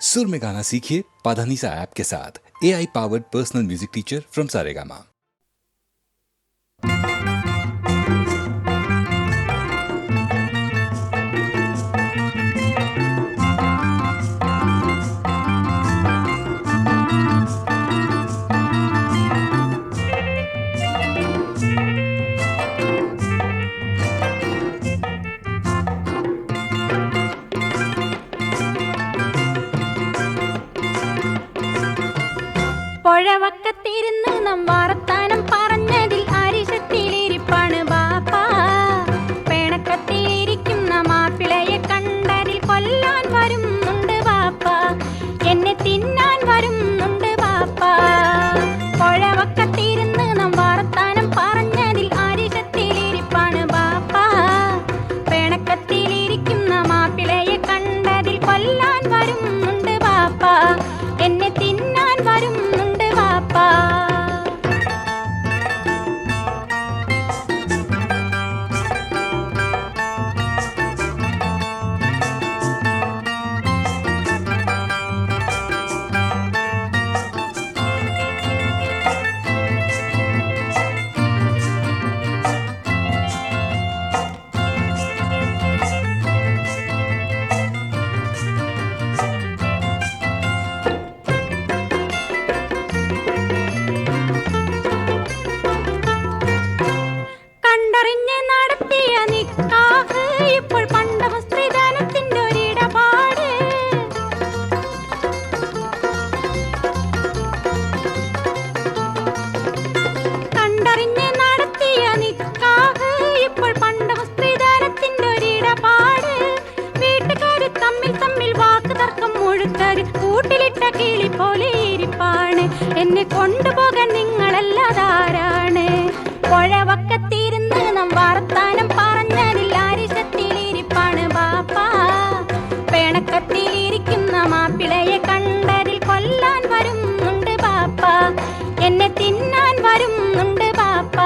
सुर में गाना सीखिए पाधानीसा ऐप के साथ। AI powered personal music teacher from Saregama. പുഴവക്കത്തിരുന്ന് നാം വാർത്താനം പറഞ്ഞതിൽ അരിശത്തിലിരിപ്പാണ് ബാപ്പ. പേണക്കത്തിലിരിക്കുന്ന മാപ്പിളയെ കണ്ടതിൽ കൊല്ലാൻ വരുന്നുണ്ട് ബാപ്പ. എന്നെ തിന്നാൻ വരുന്നുണ്ട് ബാപ്പ. പുഴവക്കത്തിരുന്ന് നാം വാർത്താനം പറഞ്ഞതിൽ അരിശത്തിലിരിപ്പാണ് ബാപ്പ. പേണക്കത്തിലിരിക്കുന്ന മാപ്പിളയെ കണ്ടതിൽ കൊല്ലാൻ വരുന്നുണ്ട് ബാപ്പ. എന്നെ തിന്നാൻ വരുന്നുണ്ട് ബാപ്പ. കണ്ടറിഞ്ഞ് നടത്തിയ നിക്കാഹ് ഇപ്പോൾ പണ്ടവ സ്ത്രീധനത്തിന്റെ ഒരിടപാട്. കണ്ടറിഞ്ഞ് നടത്തിയ നിക്കാഹ് ഇപ്പോൾ പണ്ടവ സ്ത്രീധനത്തിന്റെ ഒരിടപാട്. വീട്ടുകാര് തമ്മിൽ തമ്മിൽ വാക്ക് തർക്കം മുഴുത്തത് കൂട്ടിലിട്ട കിളി പോലെ ഇരിപ്പാണ്. എന്നെ കൊണ്ടുപോകാൻ നിങ്ങളല്ലാതാരാണ്? പുഴവക്കത്തിരുന്ന് നാം വാർത്താനം പറഞ്ഞതിൽ അരിശത്തിലിരിപ്പാണ് ബാപ്പ. പേണക്കത്തിലിരിക്കുന്ന മാപ്പിളയെ കണ്ടതിൽ കൊല്ലാൻ വരുന്നുണ്ട് ബാപ്പ. എന്നെ തിന്നാൻ വരുന്നുണ്ട് ബാപ്പ.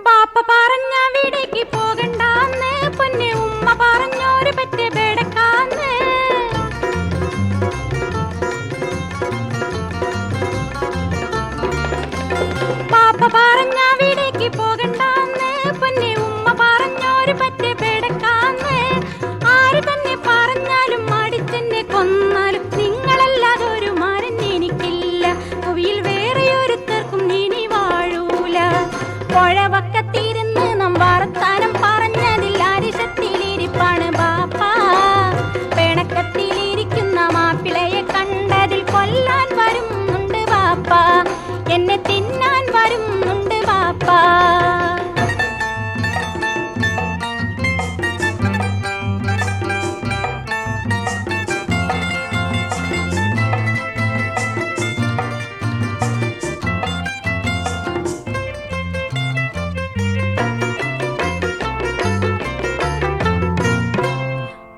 ബാപ്പ പറഞ്ഞ വീടേക്ക് പോകണ്ടാന്ന് പൊന്നെ ഉമ്മ പറഞ്ഞോര് പറ്റേ ബേടക്കാന്ന്. ബാപ്പ പറഞ്ഞ വീടേക്ക് പോകണ്ടാന്ന് പൊന്നെ ഉമ്മ പറഞ്ഞോര് പറ്റേ ബേടക്കാന്ന്. ആര് തന്നെ പറഞ്ഞാലും അടിച്ചെന്നെ കൊന്നാലും നിങ്ങളല്ലാതൊരു മാരൻ എനിക്കില്ല. ഭൂമിയിൽ വേറെയൊരുത്തർക്കും ഇനി വാഴൂല. പുഴവക്കത്തിരുന്ന് നാം വാർത്താനം പറഞ്ഞതിൽ അരിശത്തിലിരിപ്പാണ് ബാപ്പ. പേണക്കത്തിലിരിക്കുന്ന മാപ്പിളയെ കണ്ടതിൽ കൊല്ലാൻ വരുന്നുണ്ട് ബാപ്പ. എന്നെ തിന്നാൻ വരുന്നുണ്ട് ബാപ്പ.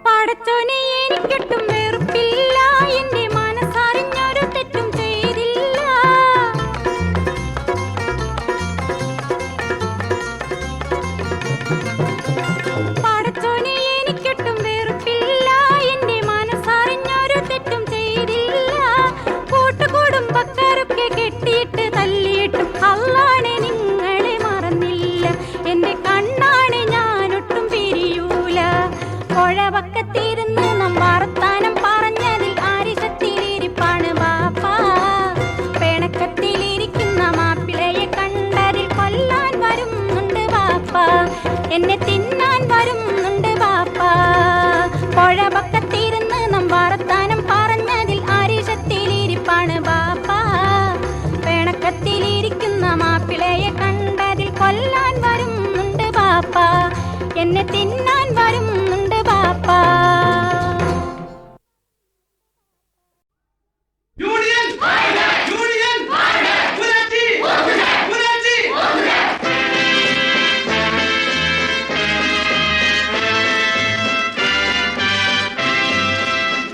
പടച്ചോനെ എനിക്കൊട്ടും വെറുപ്പില്ല. എന്റെ മനസ്സറിഞ്ഞൊരു തെറ്റും ചെയ്തില്ല. പടച്ചോനെ എനിക്കൊട്ടും വെറുപ്പില്ല. എന്റെ മനസ്സറിഞ്ഞൊരു തെറ്റും ചെയ്തില്ല. കൂട്ടുകുടുംബക്കാരൊക്കെ കെട്ടിയിട്ട് തല്ലിയിട്ടും അല്ലാണെ നിങ്ങളെ മറന്നില്ല. എന്റെ കണ്ണാണ് ഞാനൊട്ടും പിരിയൂല. പുഴവക്കത്തിരുന്ന് നാം വാർത്താനം പറഞ്ഞതിൽ അരിശത്തിലിരിപ്പാണ് ബാപ്പ. പേണക്കത്തിലിരിക്കുന്ന മാപ്പിളയെ കണ്ടതിൽ കൊല്ലാൻ വരുന്നുണ്ട് ബാപ്പ. എന്നെ തിന്നാൻ വരുന്നുണ്ട് ബാപ്പ. പുഴവക്കത്തിരുന്ന് നാം വാർത്താനം പറഞ്ഞതിൽ അരിശത്തിലിരിപ്പാണ് ബാപ്പ. പേണക്കത്തിലിരിക്കുന്ന മാപ്പിളയെ കണ്ടതിൽ കൊല്ലാൻ വരുന്നുണ്ട് ബാപ്പ. എന്നെ തിന്നാൻ വരുന്നുണ്ട് ബാപ്പ.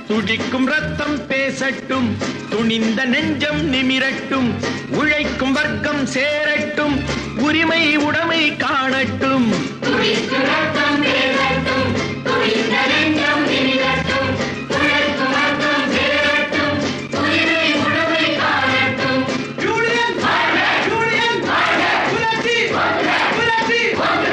துடிக்கும் ரத்தம் பேசட்டும், துணிந்த நெஞ்சம் நிமிரட்டும், உழைக்கும் வர்க்கம் சேரட்டும், உரிமை உடைமை காணட்டும். துடிக்கும் ரத்தம் பேசட்டும், துணிந்த நெஞ்சம் நிமிரட்டும், உழைக்கும் வர்க்கம் சேரட்டும், உரிமை உடைமை காணட்டும். யூனியன் வாழ்க, யூனியன் வாழ்க, புரட்சி வாழ்க, புரட்சி வாழ்க.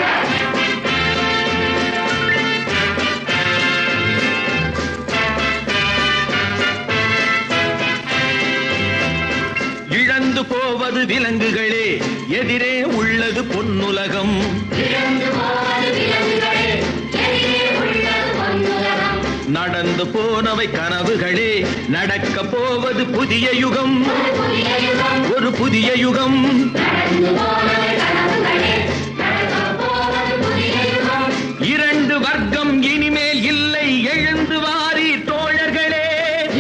இழந்து போவது விலங்குகளே, எதிரே உள்ளது பொன்னுலகம். இழந்து போவது விலங்குகளே, எதிரே உள்ளது பொன்னுலகம். நடந்து போனவை கனவுகளே, நடக்க போவது புதிய யுகம், புதிய யுகம். ஒரு புதிய யுகம். நடந்து போனவை கனவுகளே, நடக்கப் போவது புதிய யுகம். இரண்டு வர்க்கம் இனிமேல் இல்லை, எழுந்து வாரி தோழர்களே.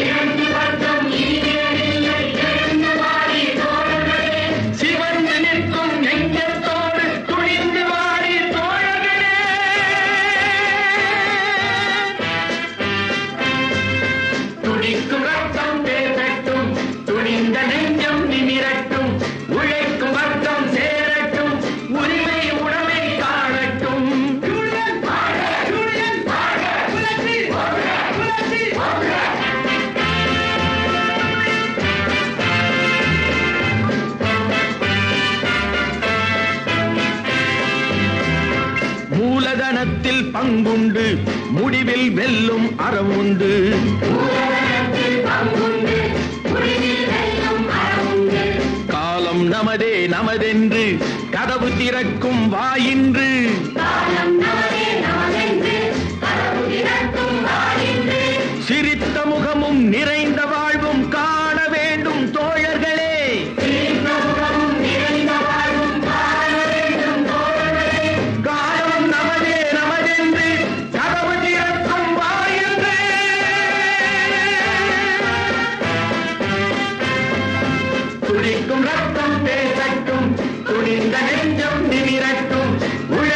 இரண்டு வர்க்கம் இனிமேல் இல்லை, எழுந்து வாரி தோழர்களே. சிவந்து நிற்கும் நெஞ்சத்தோடு துணிந்து வாரி தோழர்களே. துடிக்கும் ரத்தம் பேசட்டும், துணிந்த நெஞ்சம் நிமிரட்டும், உழைக்கும் வர்க்கம் சேரட்டும், உரிமை உடைமை காணட்டும். யூனியன் வாழ்க, யூனியன் வாழ்க, புரட்சி வாழ்க, புரட்சி வாழ்க. மூலதனத்தில் பங்குண்டு, முடிவில் வெல்லும் அறம் உண்டு. மூலதனத்தில் பங்குண்டு, முடிவில் வெல்லும் அறமுண்டு. காலம் நமதே நமதென்று கதவு திறக்கும் வாயின்று. காலம் நமதே நமதென்று கதவு திறக்கும் வாயின்று. சிரித்த முகமும் நிறைந்த வாழ்வும் காண வேண்டும் தோழர்களே. சிரித்த முகமும் நிறைந்த வாழ்வும் காண வேண்டும் தோழர்களே. காலம் நமதே நமதென்று கதவு திறக்கும் வாயின்று. துடிக்கும் ரத்தம் பேசட்டும், துணிந்த நெஞ்சம் நிமிரட்டும், உழைக்கும்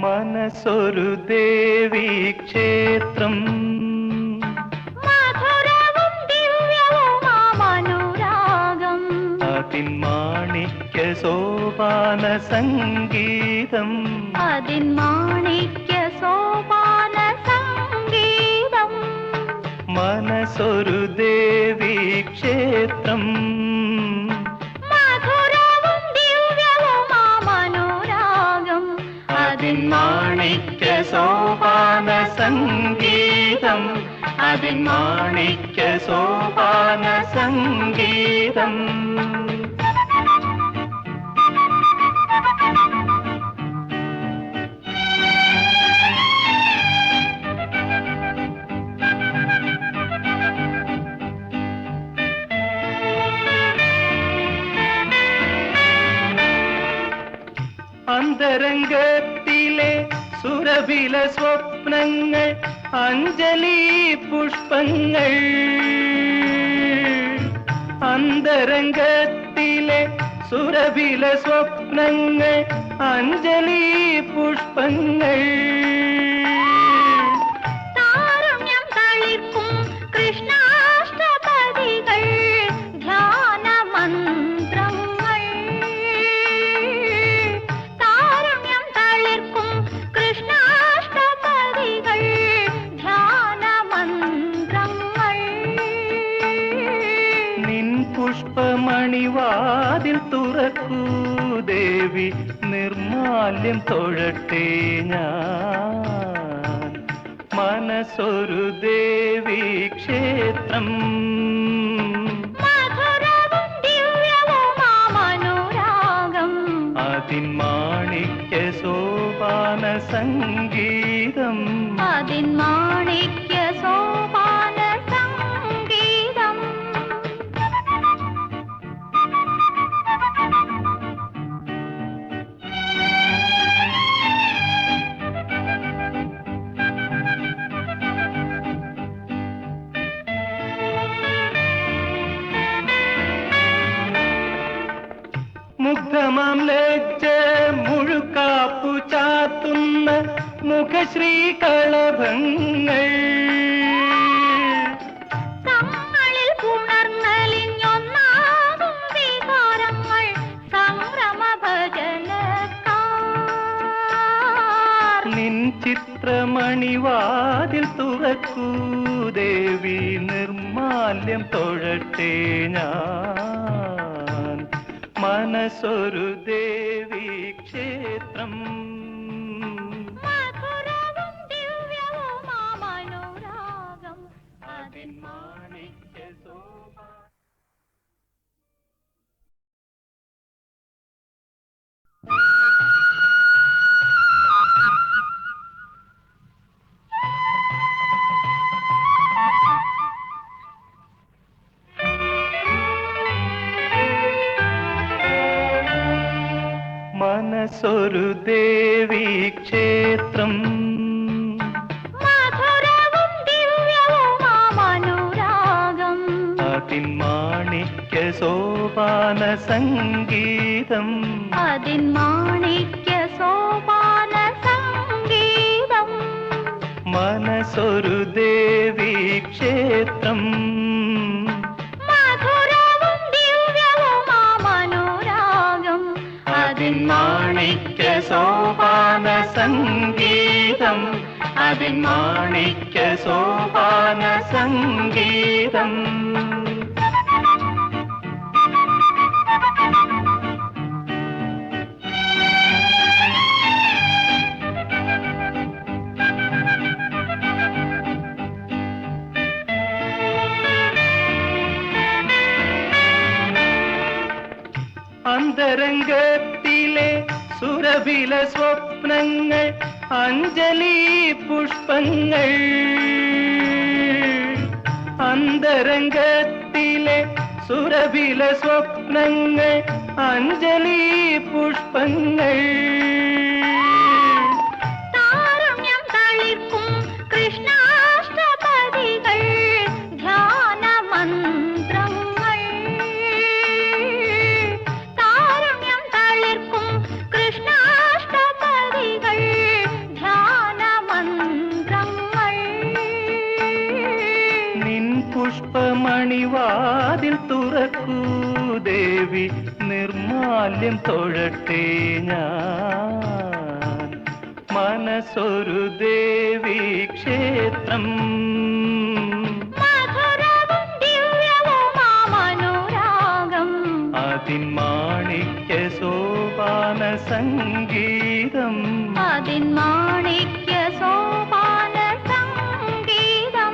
മനസ്സൊരു ദേവീ ക്ഷേത്രം മധുരവും ദിവ്യവുമാമനുരാഗം അതിൻ മാണിക്യ സോപാന സംഗീതം അതിൻ മാണിക്യ സോപാന സംഗീതം മനസ്സൊരു ദേവീ ക്ഷേത്രം മധുരവും ദിവ്യവുമാമനുരാഗം അതിൻ മാണിക്യ സോപാന സംഗീതം അതിൻ മാണിക്യ സോപാന സംഗീതം അന്തരംഗത്തിലെ സുരഭില സ്വപ്നങ്ങൾ അഞ്ജലി പുഷ്പങ്ങൾ അന്തരംഗത്തിലെ സുരഭില സ്വപ്നങ്ങൾ അഞ്ജലി പുഷ്പങ്ങൾ താരുണ്യം തളിർക്കും കൃഷ്ണാഷ്ടപദികൾ ധ്യാനമന്ത്രം പുഷ്പമണിവാതിൽ തുറക്കൂ ദേവി, നിർമാല്യം തൊഴട്ടെ ഞാൻ. മനസ്സൊരു ദേവി ക്ഷേത്രം, മധുരവും ദിവ്യവുമാമനുരാഗം, അതിൻ മാണിക്യ സോപാന സംഗീതം, അതിൻ മാണിക്യ സോപാന സംഗീതം. മുഗ്ധമാം ലജ്ജ മുഴുക്കാപ്പു ചാത്തുന്ന മുഖശ്രീ കളഭങ്ങൾ, തങ്ങളിൽ പുണർന്നലിഞ്ഞൊന്നാകും വികാരങ്ങൾ, സംഭ്രമ ഭജനക്കാർ. നിൻ ചിത്രമണിവാതിൽ തുറക്കൂ ദേവി, നിർമാല്യം തൊഴട്ടെ ഞാൻ. മനസ്സൊരു ദേവി ക്ഷേത്രം, മധുരവും ദിവ്യവുമാമനുരാഗം, അതിൻ മാണിക്യ സോപാന. മനസ്സൊരു ദേവി ക്ഷേത്രം, മധുരവും ദിവ്യവുമാമനുരാഗം, അതിൻ മാണിക്യ സോപാന സംഗീതം, അതിൻ മാണിക്യ സോപാന സംഗീതം. മനസ്സൊരു ദേവി ക്ഷേത്രം, മധുരവും ദിവ്യവുമാമനുരാഗം, അതിൻ മാണിക്യ സോപാന സംഗീതം, അതിൻ മാണിക്യ സോപാന സംഗീതം. അന്തരംഗത്തിലെ സുരഭില സ്വപ്നങ്ങൾ, അഞ്ജലി പുഷ്പങ്ങൾ, അന്തരംഗത്തിലെ സുരഭില സ്വപ്നങ്ങൾ, അഞ്ജലി പുഷ്പങ്ങൾ. താരുണ്യം തളിർക്കും കൃഷ്ണാഷ്ടപദികൾ, ധ്യാനമന്ത്രങ്ങൾ. താരുണ്യം തളിർക്കും കൃഷ്ണാഷ്ടപദികൾ, ധ്യാനമന്ത്രങ്ങൾ. നിൻ പുഷ്പമണിവാതിൽ തുറക്കൂ ദേവി, നിർമാല്യം തൊഴട്ടെ ഞാൻ. മനസ്സൊരു ദേവി ക്ഷേത്രം, മധുരവും ദിവ്യവുമാമനുരാഗം, അതിൻ മാണിക്യ സോപാന സംഗീതം, അതിൻ മാണിക്യ സോപാന സംഗീതം.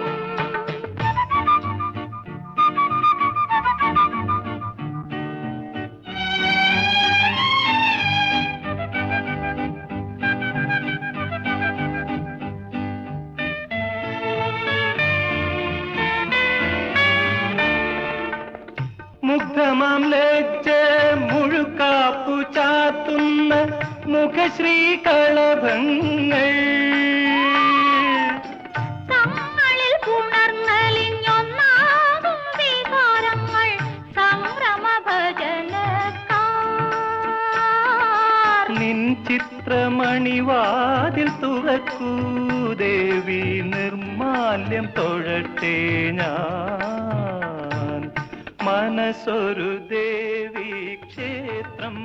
മുഗ്ധമാം ലജ്ജ മുഴുക്കാപ്പു ചാത്തുന്ന മുഖശ്രീ കളഭങ്ങൾ, തങ്ങളിൽ പുണർന്നലിഞ്ഞൊന്നാകും വികാരങ്ങൾ, സംഭ്രമ ഭജനക്കാർ. നിൻ ചിത്രമണിവാതിൽ തുറക്കൂ ദേവി, നിർമാല്യം തൊഴട്ടെ ഞാൻ. മനസ്സൊരു ദേവി ക്ഷേത്രം,